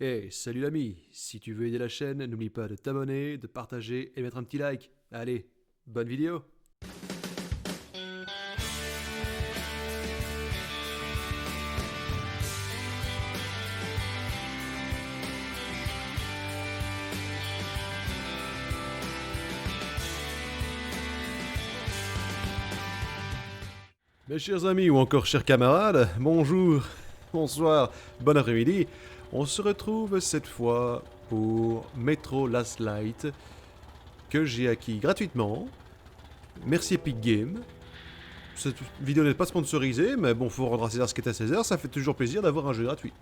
Hey, salut l'ami, si tu veux aider la chaîne, n'oublie pas de t'abonner, de partager et mettre un petit like. Allez, bonne vidéo. Mes chers amis ou encore chers camarades, bonjour, bonsoir, bon après-midi. On se retrouve cette fois pour Metro Last Light que j'ai acquis gratuitement. Merci Epic Games. Cette vidéo n'est pas sponsorisée, mais bon, faut rendre à César ce qui est à César, ça fait toujours plaisir d'avoir un jeu gratuit.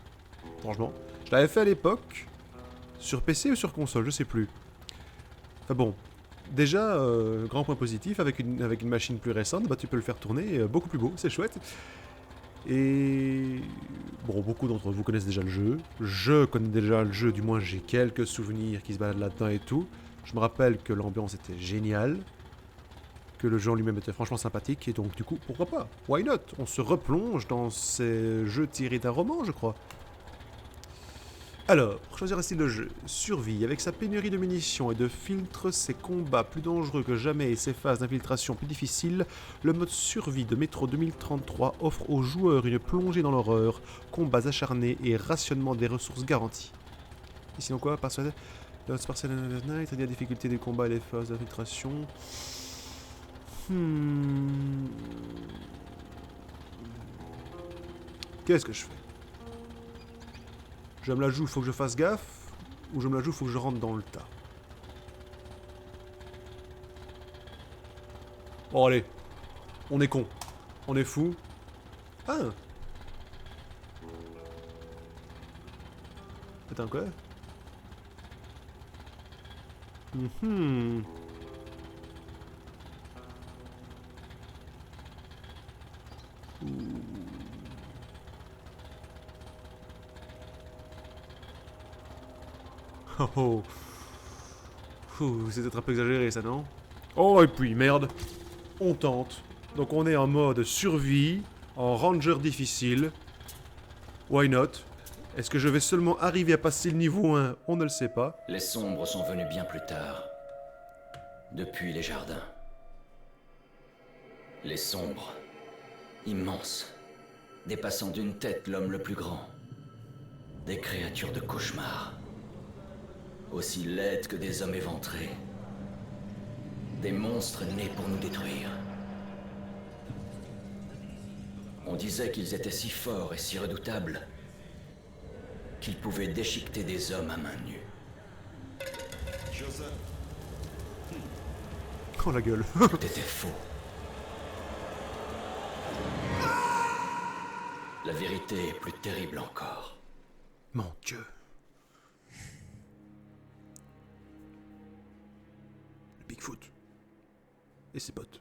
Franchement. Je l'avais fait à l'époque, sur PC ou sur console, je sais plus. Enfin bon, déjà, grand point positif, avec une machine plus récente, bah, tu peux le faire tourner beaucoup plus beau, c'est chouette. Et bon, beaucoup d'entre vous connaissent déjà le jeu. Je connais déjà le jeu, du moins j'ai quelques souvenirs qui se baladent là-dedans et tout. Je me rappelle que l'ambiance était géniale, que le jeu en lui-même était franchement sympathique, et donc du coup, pourquoi pas? Why not? On se replonge dans ces jeux tirés d'un roman, je crois. Alors, choisir un style de jeu. Survie, avec sa pénurie de munitions et de filtres, ses combats plus dangereux que jamais et ses phases d'infiltration plus difficiles, le mode survie de Metro 2033 offre aux joueurs une plongée dans l'horreur, combats acharnés et rationnement des ressources garantis. Et sinon quoi? Partial Night, c'est-à-dire la difficulté des combats et les phases d'infiltration. Qu'est-ce que je fais? Je me la joue, faut que je fasse gaffe, ou je me la joue, faut que je rentre dans le tas. Bon allez, on est con, on est fou. Ah. Attends quoi? Oh oh. C'est peut-être un peu exagéré ça, non? Oh et puis merde, on tente. Donc on est en mode survie, en ranger difficile. Why not? Est-ce que je vais seulement arriver à passer le niveau 1? On ne le sait pas. Les sombres sont venus bien plus tard. Depuis les jardins. Les sombres. Immenses. Dépassant d'une tête l'homme le plus grand. Des créatures de cauchemar. Aussi laides que des hommes éventrés. Des monstres nés pour nous détruire. On disait qu'ils étaient si forts et si redoutables qu'ils pouvaient déchiqueter des hommes à main nue. Oh la gueule. Tout était faux. La vérité est plus terrible encore. Mon Dieu. Le Bigfoot. Et ses potes.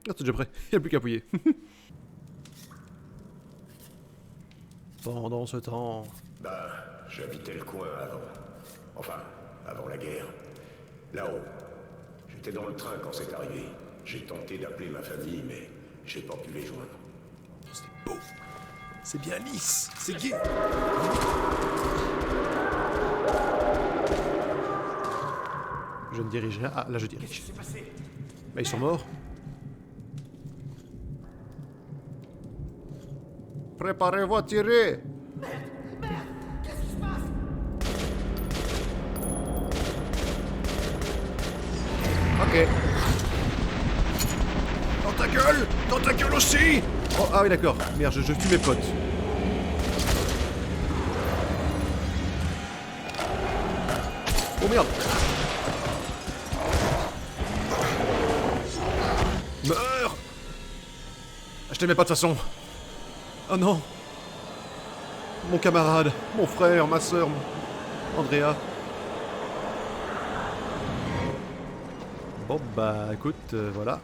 Ah, c'est déjà prêt. Il n'y a plus qu'à appuyer. Pendant ce temps... Bah, j'habitais le coin avant. Enfin, avant la guerre. Là-haut. J'étais dans le train quand c'est arrivé. J'ai tenté d'appeler ma famille, mais j'ai pas pu les joindre. C'est beau. C'est bien lisse. C'est gay. Je ne dirige rien. Ah, là je dirige. Bah, ils sont morts. Préparez-vous à tirer. Qu'est-ce qui se passe? Ok. Dans ta gueule. Dans ta gueule aussi. Oh, ah oui d'accord. Merde, je tue mes potes. Oh merde. Meurs. Je t'aimais pas de toute façon. Oh non. Mon camarade, mon frère, ma soeur, Andrea. Bon bah écoute, voilà.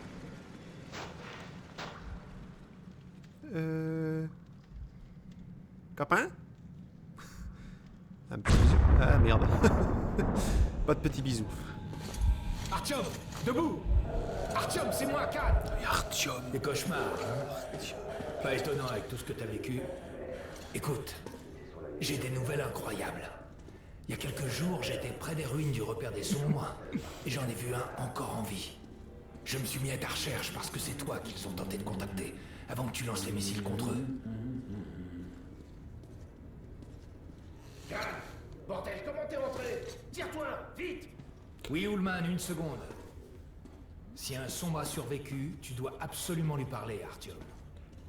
Copain? Un petit bisou. Ah merde. Pas de petits bisous. Artyom, debout! Artyom, c'est moi, Kat! Artyom. Des cauchemars. Pas étonnant avec tout ce que t'as vécu. Écoute, j'ai des nouvelles incroyables. Il y a quelques jours, j'étais près des ruines du repère des sombres, et j'en ai vu un encore en vie. Je me suis mis à ta recherche parce que c'est toi qu'ils ont tenté de contacter, avant que tu lances les missiles contre eux. Calme. Bordel, comment t'es rentré? Tire-toi, vite. Oui, Ullman, une seconde. Si un sombre a survécu, tu dois absolument lui parler, Artyom.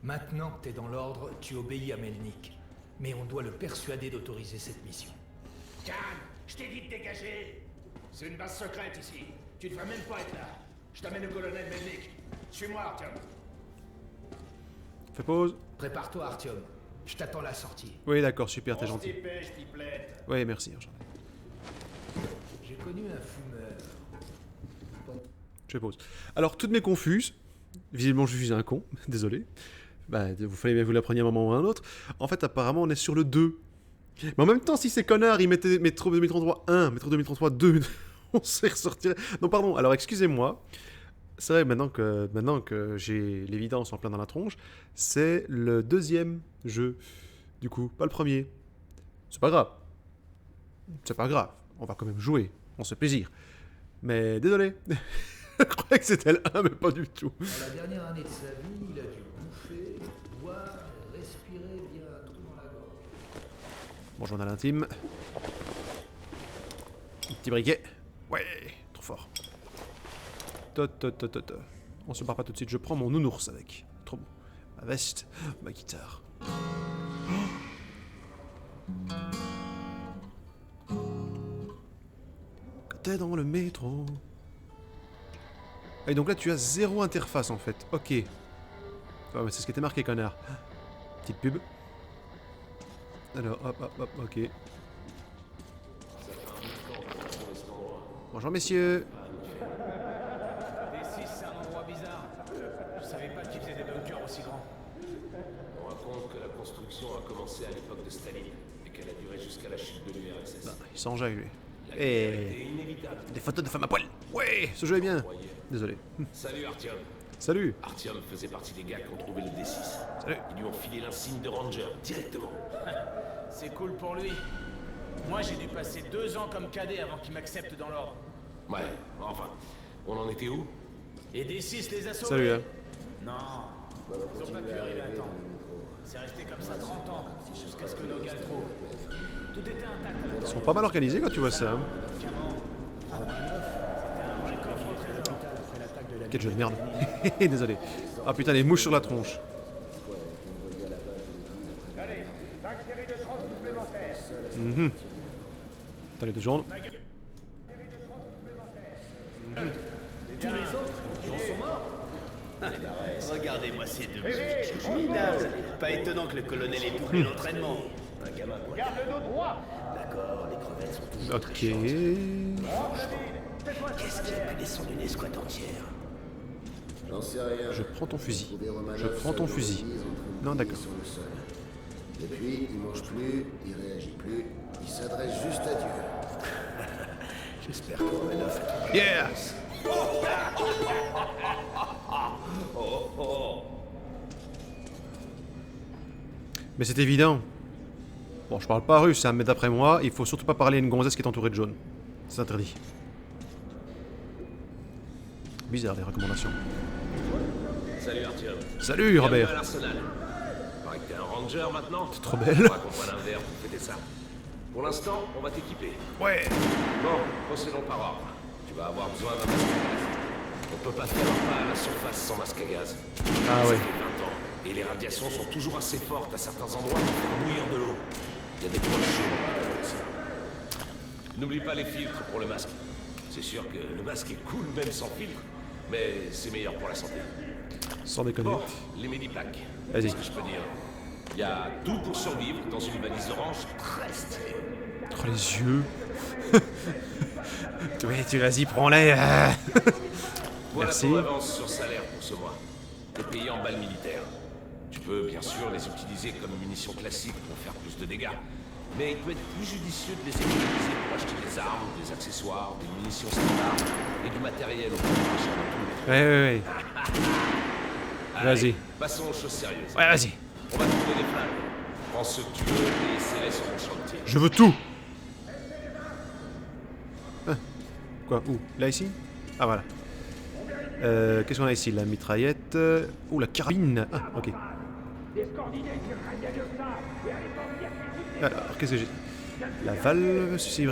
Maintenant que t'es dans l'ordre, tu obéis à Melnik. Mais on doit le persuader d'autoriser cette mission. Calme, je t'ai dit de dégager. C'est une base secrète ici. Tu devrais même pas être là. Je t'amène le colonel Melnik. Suis-moi, Artyom. Fais pause. Prépare-toi, Artyom. Je t'attends à la sortie. Oui, d'accord, super, t'es On se gentil. dépêche, pipelette. Oui, merci, enchanté. J'ai connu un fumeur. Je fais pause. Alors, toutes mes confuses. Visiblement, je suis un con. Désolé. Bah, vous fallait bien que vous l'appreniez à un moment ou à un autre. En fait, apparemment, on est sur le 2. Mais en même temps, si ces connards, ils mettaient Métro 2033 1, Métro 2033 2, on s'est ressorti. Non, pardon, alors excusez-moi. C'est vrai, maintenant que j'ai l'évidence en plein dans la tronche, c'est le deuxième jeu. Du coup, pas le premier. C'est pas grave. C'est pas grave. On va quand même jouer. On se fait plaisir. Mais désolé. Je croyais que c'était le 1, mais pas du tout. Dans la dernière année de sa vie, il a dû bouffer, boire et respirer bien un trou dans la gorge. Bon journal intime. Un petit briquet. Ouais, trop fort. On se barre pas tout de suite, je prends mon nounours avec. Trop bon. Ma veste, ma guitare. Quand t'es dans le métro. Et donc là tu as 0 interface en fait. Ok. Ah, mais c'est ce qui était marqué, connard. Petite pub. Alors, hop, ok. Bonjour messieurs. D6, c'est un endroit bizarre. Je savais pas qu'ils faisaient des bunkers aussi grands. On raconte que la construction a commencé à l'époque de Staline et qu'elle a duré jusqu'à la chute de l'URSS. Il s'enjaille lui. La guerre Et était inévitable. des photos de femmes à poil. Ouais, ce jeu est bien. Désolé. Salut Artyom. Salut. Artyom faisait partie des gars qui ont trouvé le D6. Salut. Ils lui ont filé l'insigne de Ranger directement. C'est cool pour lui. Moi, j'ai dû passer 2 ans comme cadet avant qu'il m'accepte dans l'ordre. Ouais, enfin, on en était où? Et D6 les a sauvés. Salut hein. Non, ils ont pas pu arriver à temps. C'est resté comme ça 30 ans, jusqu'à ce que nos gars le trouvent. Tout était intact à Ils sont pas mal organisés quand tu vois ça. Hein. Quel jeu de merde. Désolé. Ah putain, les mouches sur la tronche. Allez, 5 séries de 30 supplémentaires. T'as les deux jambes. Regardez-moi ces deux petits minables. Pas étonnant que le colonel ait doublé l'entraînement. Un gamin quoi. Garde le dos droit. D'accord, les crevettes sont toujours Ok. Qu'est-ce qui a pu descendre une escouade entière? J'en sais rien. Je prends ton fusil. Trouver Romanov Je prends ton seul fusil. au lit, en train de Non, prier d'accord. sur le sol. Depuis, il mange plus, il réagit plus, il s'adresse juste à Dieu. J'espère que Romanov a trouvé. Yeah. Mais c'est évident. Bon, je parle pas russe, hein, mais d'après moi, il faut surtout pas parler à une gonzesse qui est entourée de jaune. C'est interdit. Bizarre les recommandations. Salut Artyom. Salut Bienvenue Robert. à l'Arsenal. Paraît que t'es un ranger maintenant. T'es trop belle. On va qu'on prenne un verre pour fêter ça. Pour l'instant, on va t'équiper. Ouais. Bon, procédons par ordre. Tu vas avoir besoin d'un masque à gaz. On peut pas faire un pas à la surface sans masque à gaz. Ah Ça ouais. fait 20 ans. Et les radiations sont toujours assez fortes à certains endroits pour faire bouillir de l'eau. Il y a des points chauds aussi. N'oublie pas les filtres pour le masque. C'est sûr que le masque est cool même sans filtre, mais c'est meilleur pour la santé. Sans déconner. Bon, les Medipack. Vas-y. Qu'est-ce que je peux dire? Il y a tout pour survivre dans une valise orange très stylée. Oh les yeux. Ouais, tu vas-y, prends-les. Ah. Voilà Merci. ton avance sur salaire pour ce mois. T'es payé en balles militaires. Tu peux bien sûr les utiliser comme munitions classiques pour faire plus de dégâts. Mais il peut être plus judicieux de les économiser pour acheter des armes, des accessoires, des munitions standards et du matériel au plus cher dans tout le métro. Ouais. Allez, Vas-y. Passons aux choses sérieuses. Ouais, vas-y. On va trouver des flingues. Prends ce que tu veux et essaie-les sur mon chantier. Je veux tout. Hein. Quoi? Où? Là, ici? Ah, voilà. Qu'est-ce qu'on a ici? La mitraillette. Ouh, la carabine. Ah, ok. Alors, qu'est-ce que j'ai? La valve, ceci est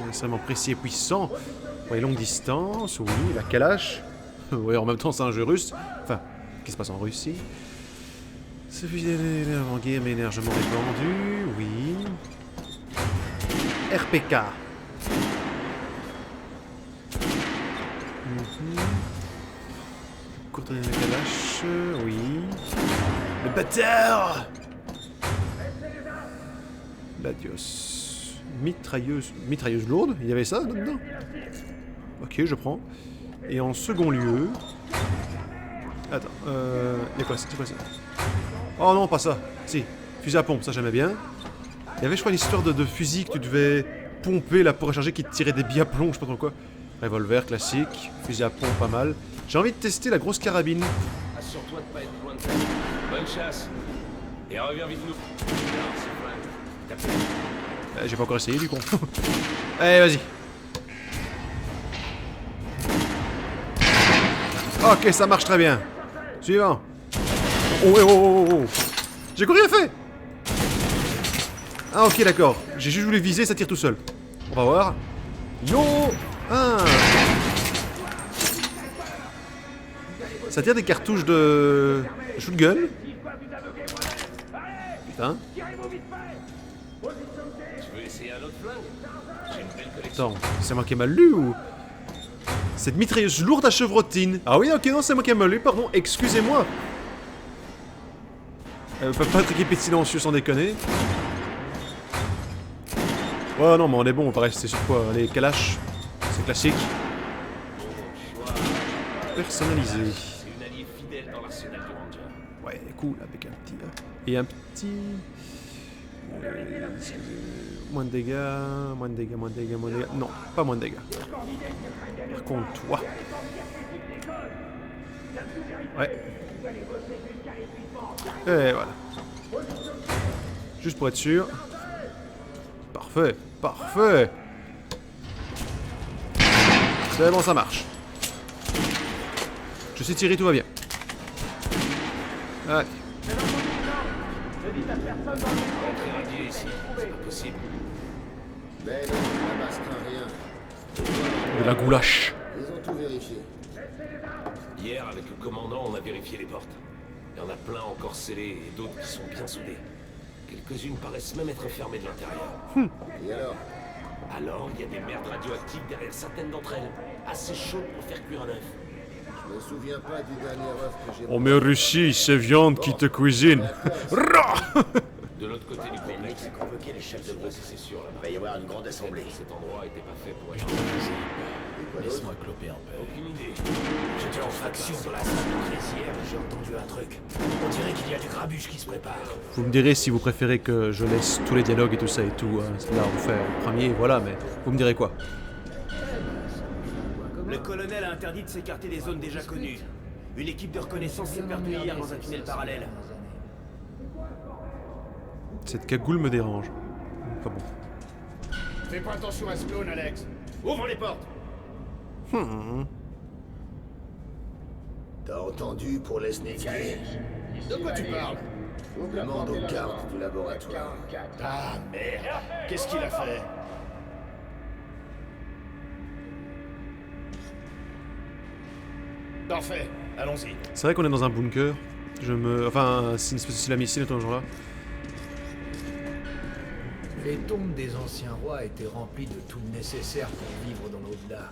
extrêmement précis et puissant. Oui, longue distance, oui. La Kalash. Oui, en même temps, c'est un jeu russe. Enfin, qu'est-ce qui se passe en Russie? Ce fusil avant-guerre, mais largement répandu, oui. RPK. Courte de Kalash, oui. Le bâtard! Ladios. Mitrailleuse lourde, il y avait ça là-dedans? Ok, je prends. Et en second lieu... Attends, c'est quoi ça? Oh non, pas ça. Si, fusil à pompe, ça j'aimais bien. Il y avait, je crois, une histoire de fusil que tu devais pomper là pour recharger qui te tirait des billes à plomb, je sais pas trop quoi. Revolver classique, fusil à pompe pas mal. J'ai envie de tester la grosse carabine. Assure-toi de pas être loin de ta. Bonne chasse. Et reviens vite nous. J'ai pas encore essayé du con. Allez, vas-y. Ok, ça marche très bien. Suivant. Oh. J'ai rien fait. Ah ok, d'accord. J'ai juste voulu viser, ça tire tout seul. On va voir. Yo. Ah. Ça tire des cartouches de shotgun. Putain. Tu veux essayer un autre flingue? J'ai une belle collection. Attends, c'est moi qui ai mal lu ou... Cette mitrailleuse lourde à chevrotine. Ah oui, ok, non, c'est moi qui ai mal lu, pardon, excusez-moi. Elle peut pas être équipée de silencieux sans déconner. Ouais, non, mais on est bon, on va rester sur quoi? Les Kalash, c'est classique. Personnalisé. C'est une alliée fidèle dans l'arsenal du Ranger. Ouais, cool, avec un petit... Et un petit... moins de dégâts... Non, pas moins de dégâts. Par contre, toi... Ouais. Et voilà. Juste pour être sûr. Parfait, parfait. C'est bon, ça marche. Je sais tirer, tout va bien. Ouais. Radier ici, c'est pas possible. Mais non, la masse craint rien. De la goulash. Ils ont tout vérifié. Hier, avec le commandant, on a vérifié les portes. Il y en a plein encore scellées et d'autres qui sont bien soudées. Quelques-unes paraissent même être fermées de l'intérieur. Et alors? Alors, il y a des merdes radioactives derrière certaines d'entre elles. Assez chaudes pour faire cuire un œuf. Je me souviens pas du dernier œuf que j'ai... On met Russie, c'est viande qui te cuisine. De l'autre côté du complexe, a convoqué les chefs de groupe. c'est sûr là-bas. Il va y avoir une grande assemblée. Cet endroit était pas fait pour être... Laisse-moi cloper en paix. Aucune idée. J'étais en faction dans la salle de Crésière et j'ai entendu un truc. On dirait qu'il y a du grabuge qui se prépare. Vous me direz si vous préférez que je laisse tous les dialogues et tout ça et tout. Là, on fait le premier, voilà, mais vous me direz quoi? Le colonel a interdit de s'écarter des zones déjà connues. Une équipe de reconnaissance s'est perdue hier dans un tunnel parallèle. Cette cagoule me dérange. Pas bon. Fais pas attention à ce clone, Alex. Ouvre les portes. T'as entendu pour les sneakers? De quoi tu parles? Demande aux gardes du laboratoire. Ah merde. Qu'est-ce qu'il a fait? Parfait. Allons-y. C'est vrai qu'on est dans un bunker. Enfin, c'est une espèce de sillamicine, ce genre-là. Les tombes des anciens rois étaient remplies de tout le nécessaire pour vivre dans l'au-delà.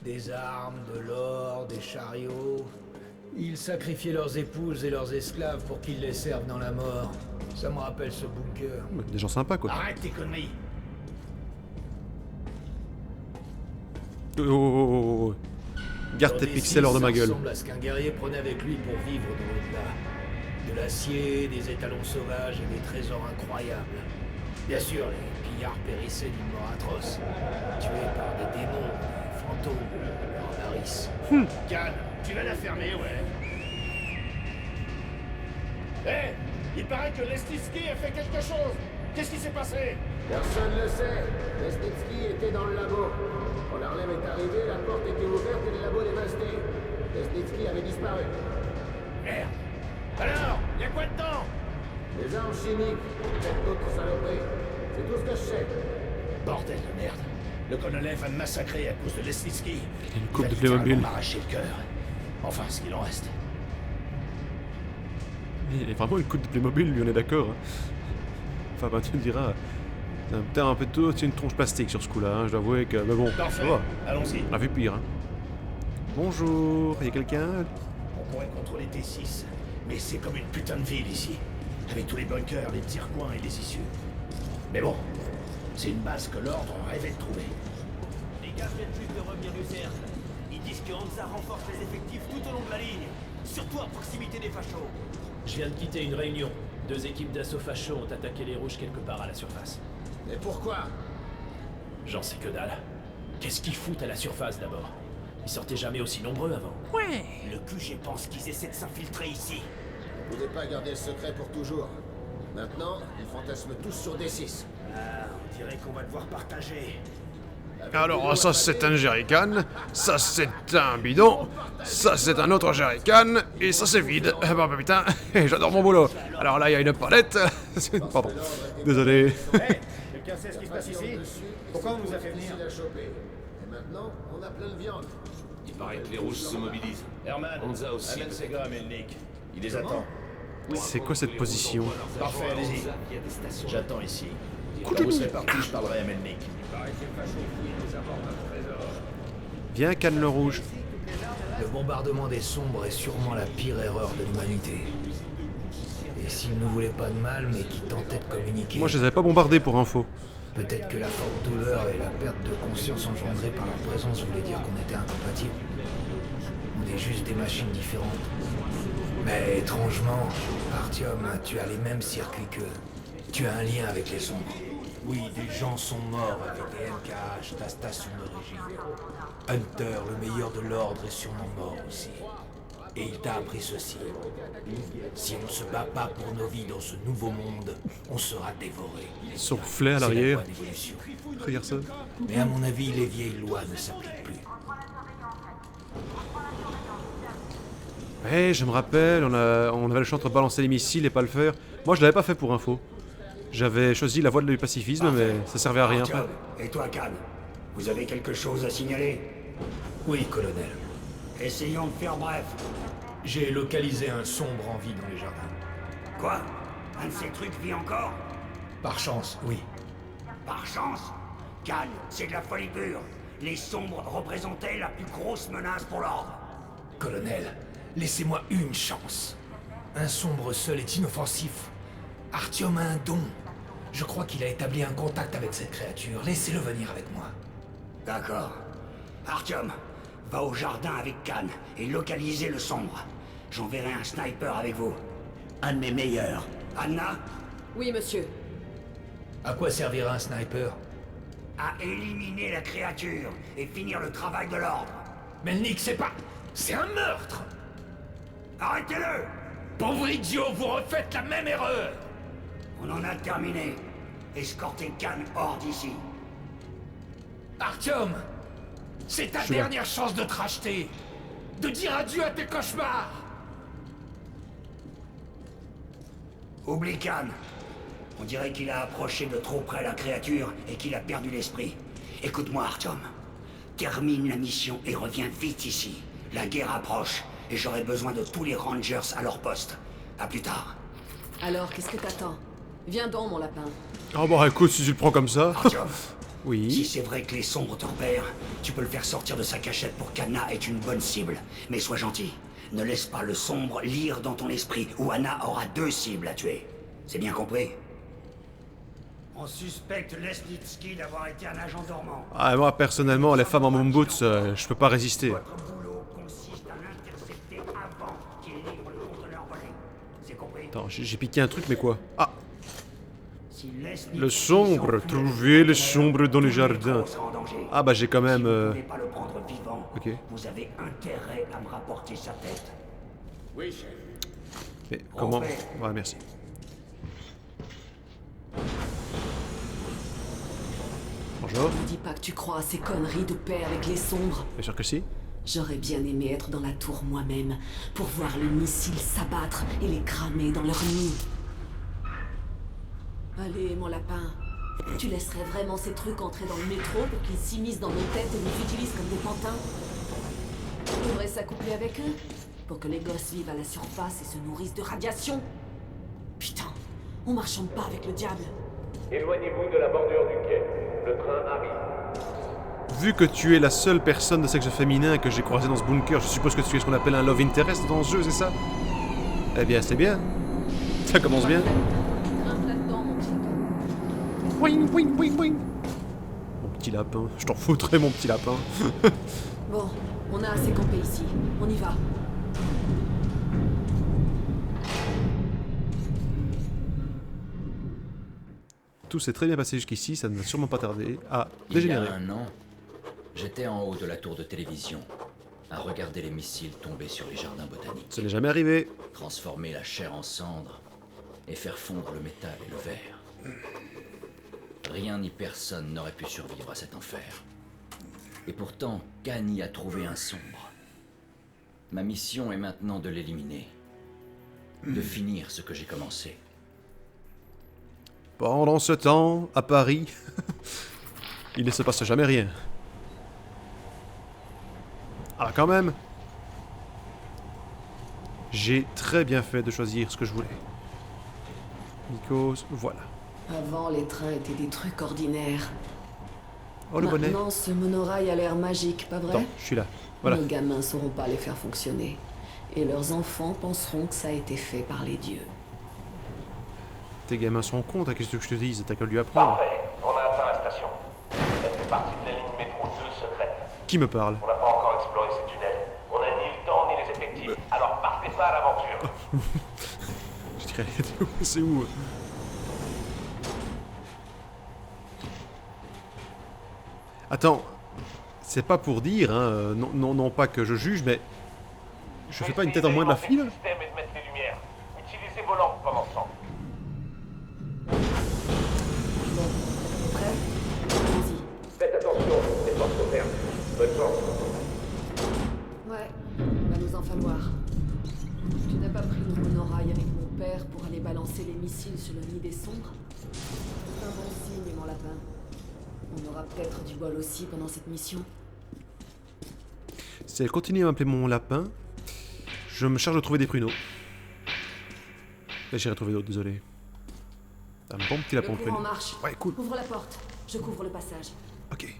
Des armes, de l'or, des chariots. Ils sacrifiaient leurs épouses et leurs esclaves pour qu'ils les servent dans la mort. Ça me rappelle ce bunker. Des gens sympas, quoi. Arrête tes conneries. Oh. Garde tes pixels hors de ma gueule. Ça ressemble à ce qu'un guerrier prenait avec lui pour vivre dans l'au-delà. De l'acier, des étalons sauvages et des trésors incroyables. Bien sûr, les pillards périssaient d'une mort atroce, tués par des démons, des fantômes, leurs narices. Calme. Tu vas la fermer, ouais. Hé, Il paraît que Lesnitsky a fait quelque chose. Qu'est-ce qui s'est passé? Personne ne le sait. Lesnitsky était dans le labo. Quand Harlem est arrivé, la porte était ouverte et le labo dévasté. Lesnitsky avait disparu. Merde. Alors, y a quoi dedans? Des armes chimiques, peut-être d'autres saloperies. C'est tout ce que je sais. Bordel de merde. Le colonel va me massacrer à cause de Lesnitsky. Une coupe Il de va Playmobil. littéralement m'arracher le cœur. Enfin, ce qu'il en reste. Il est vraiment une coupe de Playmobil, lui, on est d'accord. Hein. Enfin, bah, tu me diras. T'as un peu de tout, c'est une tronche plastique sur ce coup-là, hein, je dois avouer que. Mais bon, ça Parfait. va. Allons-y. On a vu pire. Hein. Bonjour, y'a quelqu'un? On pourrait contrôler T6, mais c'est comme une putain de ville ici. Avec tous les bunkers, les petits recoins et les issues. Mais bon, c'est une base que l'ordre rêvait de trouver. Les gars viennent juste de revenir du cercle. Ils disent que Hansa renforce les effectifs tout au long de la ligne, surtout à proximité des fachos. Je viens de quitter une réunion. 2 équipes d'assaut fachos ont attaqué les rouges quelque part à la surface. Mais pourquoi? J'en sais que dalle. Qu'est-ce qu'ils foutent à la surface d'abord? Ils sortaient jamais aussi nombreux avant. Le QG pense qu'ils essaient de s'infiltrer ici. Vous ne pouvez pas garder le secret pour toujours. Maintenant, ils fantasment tous sur D6. Ah, on dirait qu'on va devoir partager. Alors, ça c'est un jerrycan, ça c'est un bidon, ça c'est un autre jerrycan, et ça c'est vide. Ah bah putain, j'adore mon boulot. Alors là, il y a une palette. Pardon, désolé. Hey, quelqu'un sait ce qui se passe ici? Pourquoi on nous a fait venir? Difficile à choper. Et maintenant, on a plein de viande. Il paraît que les rouges se mobilisent. Herman, Hansa aussi. amène ces gars à Melnik. Il les attend. C'est quoi cette position? Parfait, allez-y. Il y a des stations. J'attends ici. Quand vous serez parti, je parlerai à Melnik. Viens, canne le rouge. Le bombardement des sombres est sûrement la pire erreur de l'humanité. Et s'ils ne voulaient pas de mal, mais qui tentaient de communiquer... Moi, je les avais pas bombardés pour info. Peut-être que la forte douleur et la perte de conscience engendrée par leur présence voulaient dire qu'on était incompatibles. On est juste des machines différentes. Mais étrangement, Artyom, tu as les mêmes circuits qu'eux. Tu as un lien avec les sombres. Oui, des gens sont morts avec des MKH, ta station d'origine. Hunter, le meilleur de l'ordre, est sûrement mort aussi. Et il t'a appris ceci. Si on ne se bat pas pour nos vies dans ce nouveau monde, on sera dévoré. Son flair à C'est la l'arrière. loi d'évolution. Regarde ça. Mais à mon avis, les vieilles lois ne s'appliquent plus. Eh, je me rappelle, on avait le choix entre balancer les missiles et pas le faire. Moi, je l'avais pas fait pour info. J'avais choisi la voie du pacifisme, mais ça servait à rien. Artyom, et toi, Khan, vous avez quelque chose à signaler? Oui, colonel. Essayons de faire bref. J'ai localisé un sombre en vie dans les jardins. Quoi? Un de ces trucs vit encore? Par chance, oui. Par chance? Khan, c'est de la folie pure. Les sombres représentaient la plus grosse menace pour l'ordre. Colonel, laissez-moi une chance. Un sombre seul est inoffensif. Artyom a un don. Je crois qu'il a établi un contact avec cette créature. Laissez-le venir avec moi. D'accord. Artyom, va au jardin avec Khan et localisez le sombre. J'enverrai un sniper avec vous. Un de mes meilleurs. Anna? Oui, monsieur. À quoi servira un sniper? À éliminer la créature et finir le travail de l'ordre. Melnik, c'est pas... C'est un meurtre! Arrêtez-le! Pauvre idiot, vous refaites la même erreur! On en a terminé. Escortez Khan hors d'ici. Artyom! C'est ta dernière chance de te racheter! De dire adieu à tes cauchemars! Oublie Khan. On dirait qu'il a approché de trop près la créature et qu'il a perdu l'esprit. Écoute-moi, Artyom. Termine la mission et reviens vite ici. La guerre approche et j'aurai besoin de tous les Rangers à leur poste. À plus tard. Alors, qu'est-ce que t'attends? Viens donc, mon lapin. Oh bah écoute, si tu le prends comme ça. Artyom, si Oui. c'est vrai que les sombres te repèrent, tu peux le faire sortir de sa cachette pour qu'Anna ait une bonne cible. Mais sois gentil. Ne laisse pas le sombre lire dans ton esprit, ou Anna aura 2 cibles à tuer. C'est bien compris? On suspecte Lesnitsky d'avoir été un agent dormant. Ah, moi personnellement, les femmes en moon boots, je peux pas résister. Votre boulot consiste à l'intercepter avant qu'il livre le conteneur volé. C'est compris? Attends, j'ai piqué un truc, mais quoi? Ah, Si Lesnitsky le sombre, s'enfuit, trouvez le sombre dans les jardins. sera en danger. Ah bah j'ai quand même... Si vous ne pouvez pas le prendre vivant, Ok. vous avez intérêt à me rapporter sa tête. Mais comment... Ouais, merci. D'accord. Ne dis pas que tu crois à ces conneries de paix avec les sombres. Bien sûr que si. J'aurais bien aimé être dans la tour moi-même, pour voir les missiles s'abattre et les cramer dans leur nid. Allez, mon lapin. Tu laisserais vraiment ces trucs entrer dans le métro pour qu'ils s'immiscent dans nos têtes et nous utilisent comme des pantins? Tu devrais s'accoupler avec eux, pour que les gosses vivent à la surface et se nourrissent de radiation. Putain, on marchande pas avec le diable. Éloignez-vous de la bordure du quai. Le train arrive. Vu que tu es la seule personne de sexe féminin que j'ai croisée dans ce bunker, je suppose que tu es ce qu'on appelle un love interest dans ce jeu, c'est ça? Eh bien, c'est bien. Ça commence bien. Grimpe là-dedans, mon petit lapin. Wing, wing, wing, wing. Mon petit lapin. Je t'en foutrais, mon petit lapin. Bon, on a assez campé ici. On y va. Tout s'est très bien passé jusqu'ici, ça ne va sûrement pas tarder à Il y a dégénérer. un an, j'étais en haut de la tour de télévision, à regarder les missiles tomber sur les jardins botaniques, Ça n'est jamais arrivé. transformer la chair en cendres et faire fondre le métal et le verre. Rien ni personne n'aurait pu survivre à cet enfer. Et pourtant, Kani a trouvé un sombre. Ma mission est maintenant de l'éliminer. De finir ce que j'ai commencé. Pendant ce temps, à Paris, il ne se passe jamais rien. Ah, quand même. J'ai très bien fait de choisir ce que je voulais. Nikos, voilà. Avant, les trains étaient des trucs ordinaires. Oh, le bonnet. Maintenant, ce monorail a l'air magique, pas vrai? Attends, je suis là. Voilà. Nos gamins sauront pas les faire fonctionner. Et leurs enfants penseront que ça a été fait par les dieux. Tes gamins sont cons, t'as qu'est-ce que je te dise, t'as qu'à lui apprendre. Parfait, on a atteint la station. Elle fait partie de la ligne métro 2 secrète. Qui me parle? On n'a pas encore exploré ces tunnels. On n'a ni le temps ni les effectifs. Alors partez pas à l'aventure. Je dirais, c'est où? Attends, c'est pas pour dire, hein, non pas que je juge, mais je fais pas une tête en moins de la file? Le système et de mettre les lumières. Utilisez vos lampes pendant ce temps. Prêt? Allons-y. Faites attention, les portes sont fermes. Bonne chance. Ouais, va nous en falloir. Tu n'as pas pris le monorail avec mon père pour aller balancer les missiles sur le nid des sombres? C'est un bon signe, mon lapin. On aura peut-être du bol aussi pendant cette mission. Si elle continue à m'appeler mon lapin, je me charge de trouver des pruneaux. Et j'irai trouver d'autres, désolé. Un bon petit lapin Le courant pruneau. marche. Ouais, cool. Ouvre la porte. Je couvre le passage. Ok.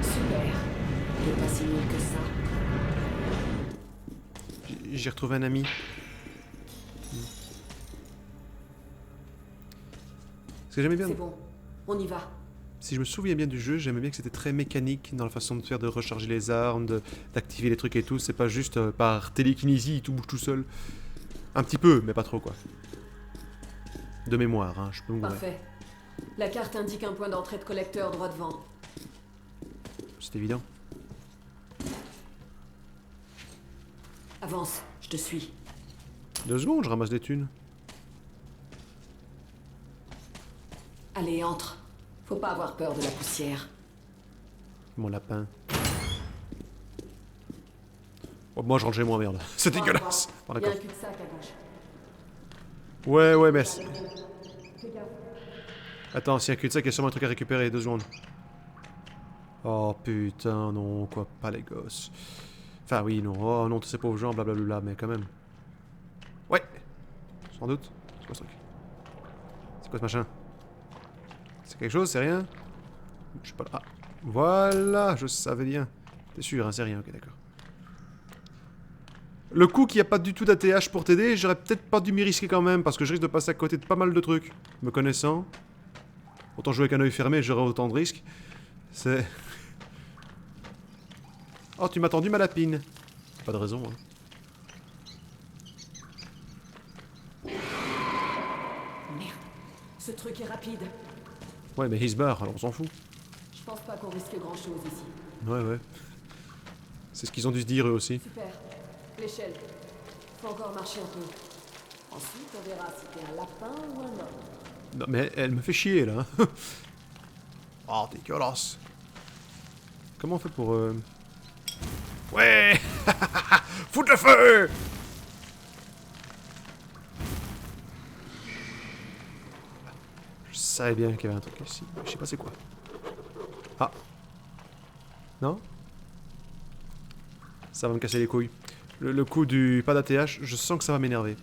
Super. Il est pas si nul que ça. J'ai retrouvé un ami. Ce que j'aimais bien, C'est bon. On y va. si je me souviens bien du jeu, j'aimais bien que c'était très mécanique dans la façon de faire, de recharger les armes, d'activer les trucs et tout. C'est pas juste par télékinésie, tout bouge tout seul. Un petit peu, mais pas trop quoi. De mémoire, hein, je peux me gourer. Parfait. La carte indique un point d'entrée de collecteur droit devant. C'est évident. Avance, je te suis. 2 secondes, je ramasse des thunes. Allez, entre. Faut pas avoir peur de la poussière. Mon lapin. Oh, moi je rentre chez moi, merde. C'est dégueulasse. Bon, Il y a un d'accord. cul-de-sac à gauche. Ouais, mais... Fais gaffe. Attends, s'il y a un cul-de-sac, il y a sûrement un truc à récupérer. 2 secondes. Oh putain, non, quoi, pas les gosses. Enfin, oui, non. Oh non, tous ces pauvres gens, blablabla, mais quand même. Ouais. Sans doute. C'est quoi ce truc? C'est quoi ce machin? C'est quelque chose, c'est rien? Je sais pas. Ah, voilà, je savais bien. T'es sûr, hein, c'est rien, ok, d'accord. Le coup qu'il n'y a pas du tout d'ATH pour t'aider, j'aurais peut-être pas dû m'y risquer quand même, parce que je risque de passer à côté de pas mal de trucs. Me connaissant. Autant jouer avec un œil fermé, j'aurais autant de risques. C'est... Oh, tu m'as tendu ma lapine. Pas de raison, hein. Merde. Ce truc est rapide. Ouais, mais il se barre, alors on s'en fout. Je pense pas qu'on risque grand-chose ici. Ouais. C'est ce qu'ils ont dû se dire eux aussi. Super. L'échelle. Faut encore marcher un peu. Ensuite, on verra si t'es un lapin ou un homme. Non, mais elle me fait chier, là. Oh, dégueulasse. Comment on fait pour... Ouais. Foutre le feu. Je savais bien qu'il y avait un truc ici. Je sais pas c'est quoi. Ah. Non? Ça va me casser les couilles. Le coup du pas d'ATH, je sens que ça va m'énerver.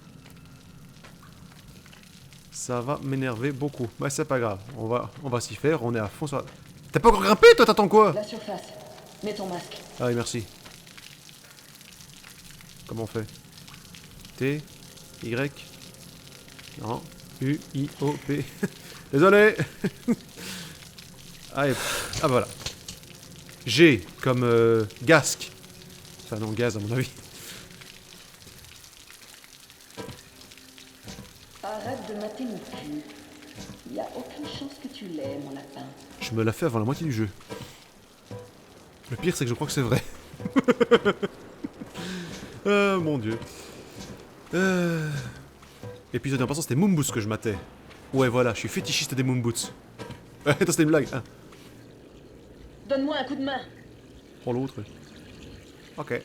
Ça va m'énerver beaucoup. Ouais, c'est pas grave. On va s'y faire. On est à fond sur la... T'as pas encore grimpé, toi? T'attends quoi? La surface. Mets ton masque. Ah oui, merci. Comment on fait? T, Y, non, U, I, O, P. Désolé. Ah, ah voilà. G comme gasque. Enfin non, gaz à mon avis. Arrête de mater mon cul. Il n'y a aucune chance que tu l'aies, mon lapin. Je me la fais avant la moitié du jeu. Le pire, c'est que je crois que c'est vrai. Ah, mon dieu. Épisode en passant, c'était Moon Boots que je matais. Ouais, voilà, je suis fétichiste des Moon Boots. Attends, c'était une blague. Ah. Donne-moi un coup de main. Pour l'autre. Ok.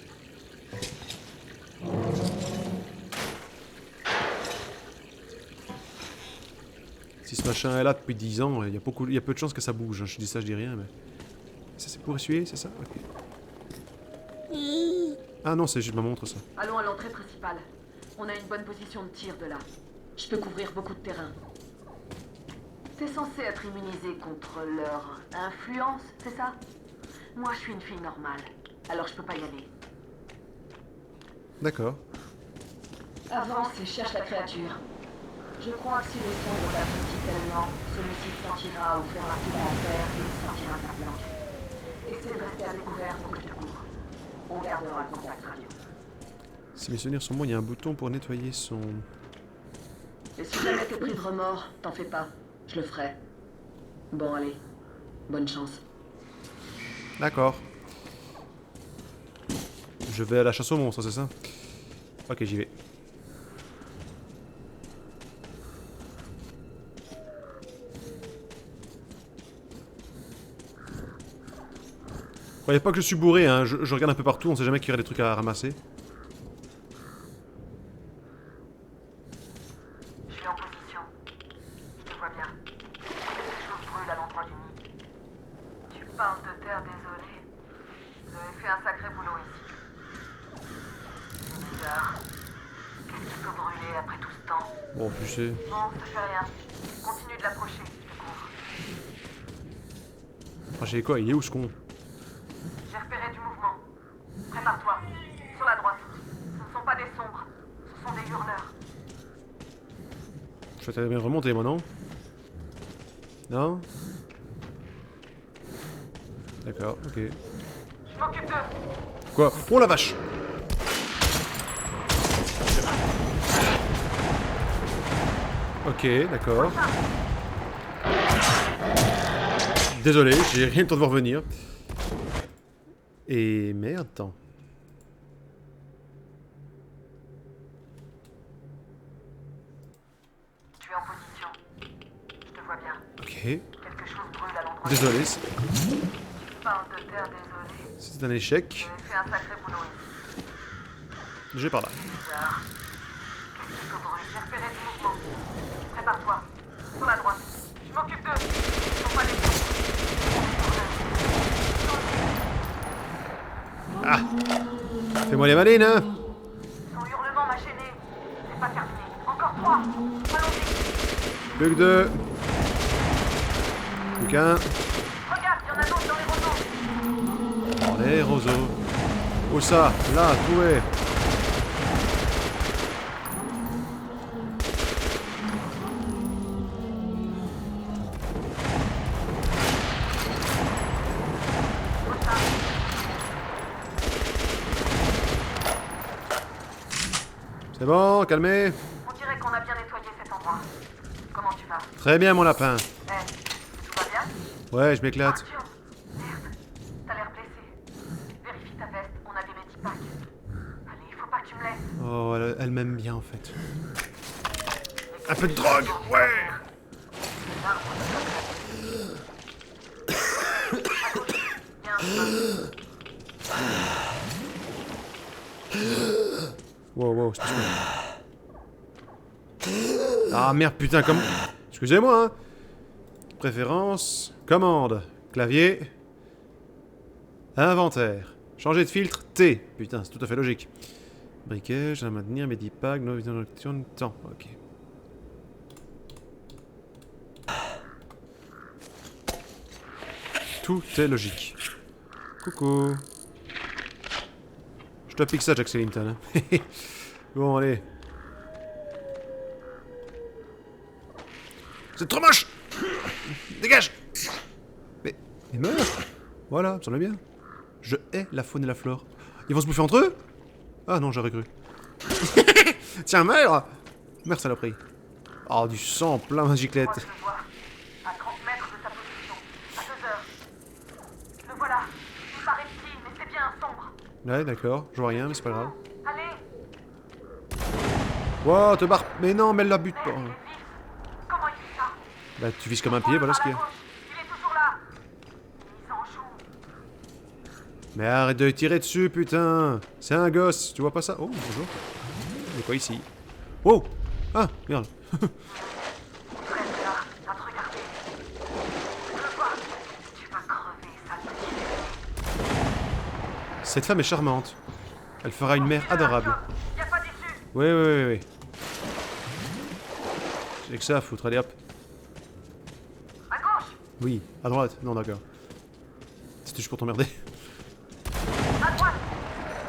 Si ce machin est là depuis 10 ans, il y a peu de chances que ça bouge. Hein. Je dis ça, je dis rien, mais... Ça, c'est pour essuyer, c'est ça? Ok. Ah non, c'est juste ma montre, ça. Allons à l'entrée principale. On a une bonne position de tir de là. Je peux couvrir beaucoup de terrain. T'es censé être immunisé contre leur influence, c'est ça? Moi, je suis une fille normale, alors je peux pas y aller. D'accord. Avance et cherche la créature. Je crois que si le son est petit tellement, celui-ci te sentira ou faire partie de l'affaire et il sortira sa planque. Essaie de rester à découvert pour que tu cours. On gardera le contact radio. Si mes souvenirs sont bons, il y a un bouton pour nettoyer son... Et si jamais t'es pris de remords, t'en fais pas. Je le ferai. Bon, allez. Bonne chance. D'accord. Je vais à la chasse aux monstres, c'est ça? Ok, j'y vais. Croyez pas que je suis bourré, hein. Je regarde un peu partout, on sait jamais qu'il y aurait des trucs à ramasser. Je suis en position. Je te vois bien. Quelque chose brûle à l'endroit du nid. Tu parles de terre désolée. Vous avez fait un sacré boulot ici. C'est bizarre. Qu'est-ce qui peut brûler après tout ce temps? Bon, tu sais. Non, ça fait rien. Continue de l'approcher, je cours. Ah, j'ai quoi? Il est où ce con? J'ai repéré du mouvement. Prépare-toi. Sur la droite. Ce ne sont pas des sombres. Ce sont des hurleurs. Je vais bien remonter, moi, non? Non? D'accord, ok. Je m'occupe d'eux. Quoi? Oh la vache! Ok, d'accord. Désolé, j'ai rien le temps de voir venir. Et merde, attends. Tu es en position. Je te vois bien. Ok. Quelque chose brûle à l'endroit. Désolé, Tu parles de terre désolée. c'est un échec. Vous avez fait un sacré boulot ici. Je vais par là. Bizarre. Qu'est-ce qui peut brûler? J'ai repéré du mouvement. Prépare-toi. Sur la droite. Je m'occupe d'eux. Ils sont pas des sombres. Ah! Fais-moi les malines, hein! Son hurlement m'a gêné. C'est pas terminé. Encore 3. Allons-y. Plus que 2. Plus qu'un. Regarde, il y en a d'autres dans les roseaux. Oh, les roseaux. Où ça? Là, trouvé. C'est bon, calmez. On dirait qu'on a bien nettoyé cet endroit. Comment tu vas? Très bien, mon lapin. Eh, tout va bien? Ouais, je m'éclate. Arthur, merde, t'as l'air blessé. Vérifie ta veste, on a des medipacks. Allez, il faut pas que tu me laisses. Oh, elle m'aime bien, en fait. Un peu de drogue, ouais! Wow, wow, c'est pas Ah merde, putain, comme... Excusez-moi, hein. Préférence, commande, clavier, inventaire. Changer de filtre, T. Putain, c'est tout à fait logique. Briquet, à maintenir, Medipack, no vision nocturne, temps, ok. Tout est logique. Coucou. Je te pique ça, Jack Skellington. Bon, allez. C'est trop moche! Dégage! Mais meurs! Voilà, ça va bien. Je hais la faune et la flore. Ils vont se bouffer entre eux? Ah non, j'aurais cru. Tiens, meurs! Meurs, saloperie. Oh, du sang plein ma giclette. À 30 mètres de sa position. À 2 heures. Le voilà. Il paraît petit, mais c'est bien sombre. Ouais, d'accord. Je vois rien, mais c'est pas grave. Allez! Wow, te barre. Mais non, mais elle la bute pas. Comment il fait ça? Bah, tu vises comme un pied, voilà ce qu'il y a. Il est toujours là. Il s'en joue. Mais arrête de tirer dessus, putain! C'est un gosse, tu vois pas ça? Oh, bonjour. Il y a quoi ici? Oh! Ah, merde. Reste là, à te regarder. Je le vois. Tu vas crever, sale petit. Cette femme est charmante. Elle fera une mère adorable. Y a pas d'issue. Oui. J'ai que ça à foutre, allez hop. À gauche. Oui, à droite, non d'accord. C'était juste pour t'emmerder. À droite.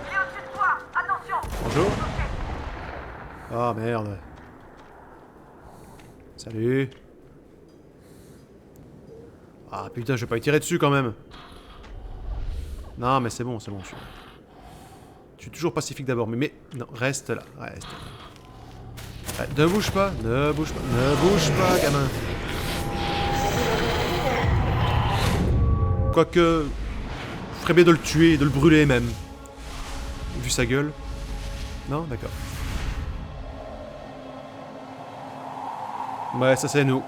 Il est au-dessus de toi. Attention. Bonjour. Ah merde. Salut. Ah putain, je vais pas y tirer dessus quand même. Non mais c'est bon, je suis toujours pacifique d'abord, mais non, reste là, reste. Ne bouge pas, ne bouge pas, gamin. Quoique, je ferais bien de le tuer, de le brûler même. Vu sa gueule. Non, d'accord. Ouais, ça c'est nous.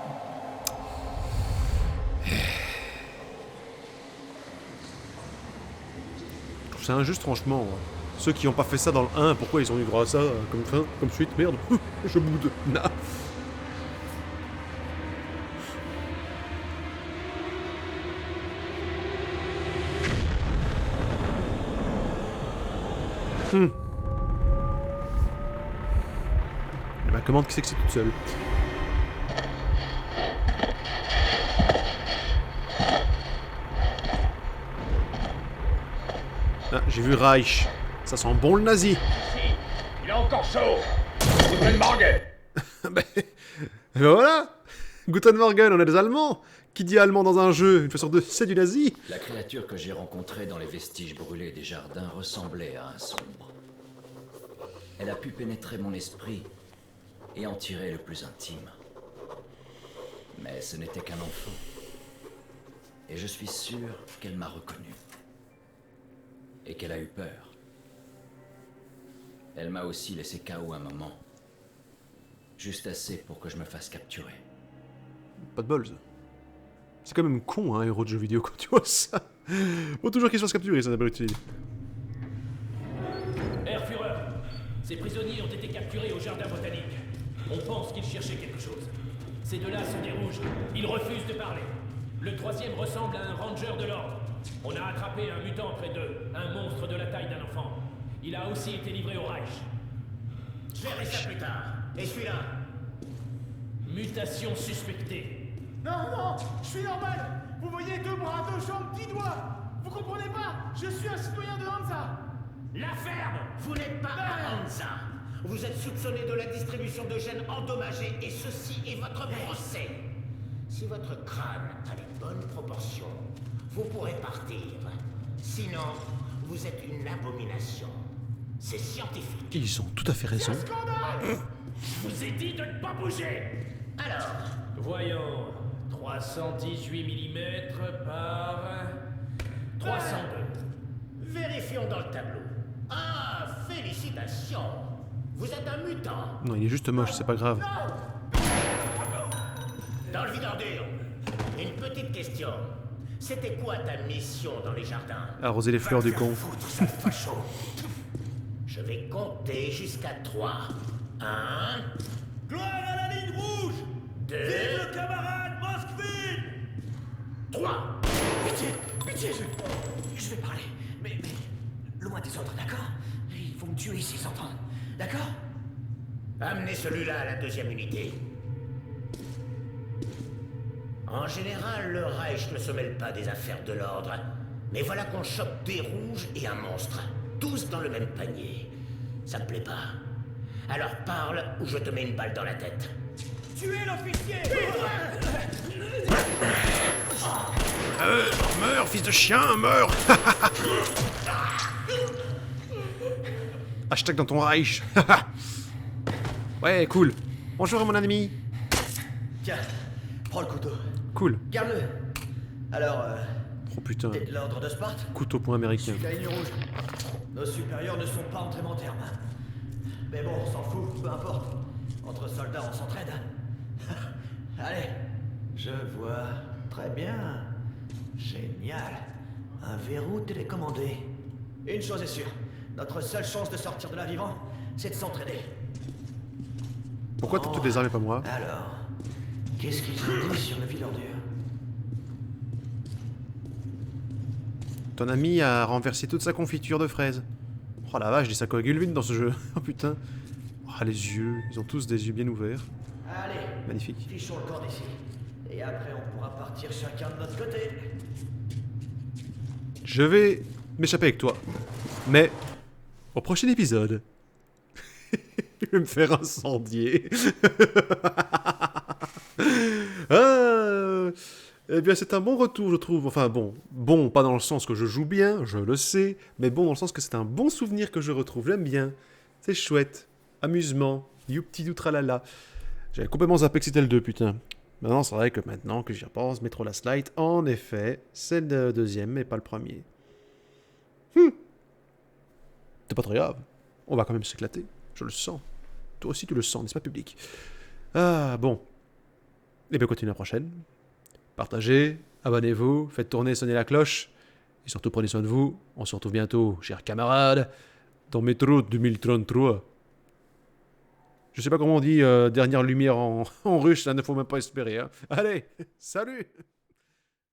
Je trouve ça injuste franchement. Ceux qui n'ont pas fait ça dans le 1, pourquoi ils ont eu droit à ça comme fin, comme suite? Merde, je boude. Nah. Et ma commande, qui c'est que c'est toute seule? Ah, j'ai vu Reich. Ça sent bon le nazi. Il est encore chaud. Guten Morgen. Ben voilà. Guten Morgen, on est des Allemands. Qui dit allemand dans un jeu? Une façon de c'est du nazi. La créature que j'ai rencontrée dans les vestiges brûlés des jardins ressemblait à un sombre. Elle a pu pénétrer mon esprit et en tirer le plus intime. Mais ce n'était qu'un enfant. Et je suis sûr qu'elle m'a reconnu. Et qu'elle a eu peur. Elle m'a aussi laissé KO un moment. Juste assez pour que je me fasse capturer. Pas de bol, ça. C'est quand même con, un héros de jeu vidéo, quand tu vois ça. Faut toujours qu'il se fasse capturer, ça n'a pas utile. Herr Führer, ces prisonniers ont été capturés au jardin botanique. On pense qu'ils cherchaient quelque chose. Ces deux-là sont des rouges. Ils refusent de parler. Le troisième ressemble à un ranger de l'ordre. On a attrapé un mutant près d'eux, un monstre de la taille d'un enfant. Il a aussi été livré au Reich. Je verrai ça plus tard. Et celui-là? Mutation suspectée. Non, je suis normal. Vous voyez, 2 bras, 2 jambes, 10 doigts. Vous comprenez pas? Je suis un citoyen de Hansa. La ferme! Vous n'êtes pas à Hansa. Vous êtes soupçonné de la distribution de gènes endommagés et ceci est votre procès. Si votre crâne a les bonnes proportions, vous pourrez partir. Sinon, vous êtes une abomination. C'est scientifique. Ils ont tout à fait raison. Je vous ai dit de ne pas bouger. Alors, voyons. 318 mm par 302. Vérifions dans le tableau. Ah, félicitations. Vous êtes un mutant. Non, il est juste moche, c'est pas grave. Dans le vide ordure. Une petite question. C'était quoi ta mission dans les jardins? Arroser les fleurs du con. Je vais compter jusqu'à 3. 1. Gloire à la ligne rouge! 2. Vive le camarade Moskvin! 3. Pitié, je vais parler. Mais loin des autres, d'accord? Ils vont me tuer s'ils s'entendent. D'accord? Amenez celui-là à la deuxième unité. En général, le Reich ne se mêle pas des affaires de l'ordre. Mais voilà qu'on chope des rouges et un monstre. Tous dans le même panier. Ça me plaît pas. Alors parle ou je te mets une balle dans la tête. Tuez l'officier! Meurs, fils de chien, meurs. Hashtag dans ton Reich. Ouais, cool. Bonjour mon ami. Tiens, prends le couteau. Cool. Garde-le. Alors, Oh putain. t'es de l'ordre de Sparte? Couteau point américain. Je suis la ligne rouge. Nos supérieurs ne sont pas entrés en terme. Mais bon, on s'en fout, peu importe. Entre soldats, on s'entraide. Allez, je vois. Très bien. Génial. Un verrou télécommandé. Une chose est sûre. Notre seule chance de sortir de là vivant, c'est de s'entraider. Pourquoi t'as toutes les armes et pas moi? Alors, qu'est-ce qu'ils ont dit sur le vide ordure? Ton ami a renversé toute sa confiture de fraises. Oh la vache, ça coagule vite dans ce jeu. Oh putain. Oh les yeux, ils ont tous des yeux bien ouverts. Allez, Magnifique. fichons le corps d'ici. Et après, on pourra partir chacun de notre côté. Je vais m'échapper avec toi. Mais au prochain épisode, je vais me faire incendier. Eh bien, c'est un bon retour, je trouve. Enfin, bon, pas dans le sens que je joue bien, je le sais, mais bon dans le sens que c'est un bon souvenir que je retrouve. J'aime bien. C'est chouette. Amusement. Youpti dou tralala. J'avais complètement zappé que c'était le 2, putain. Maintenant, c'est vrai que maintenant que j'y repense, Metro Last Light, en effet, c'est le deuxième, mais pas le premier. C'est pas très grave. On va quand même s'éclater. Je le sens. Toi aussi, tu le sens, n'est-ce pas, public? Ah, bon. Et bien, continue la prochaine. Partagez, abonnez-vous, faites tourner, sonnez la cloche. Et surtout, prenez soin de vous. On se retrouve bientôt, chers camarades, dans Metro 2033. Je sais pas comment on dit dernière lumière en russe, ça ne faut même pas espérer. Hein. Allez, salut!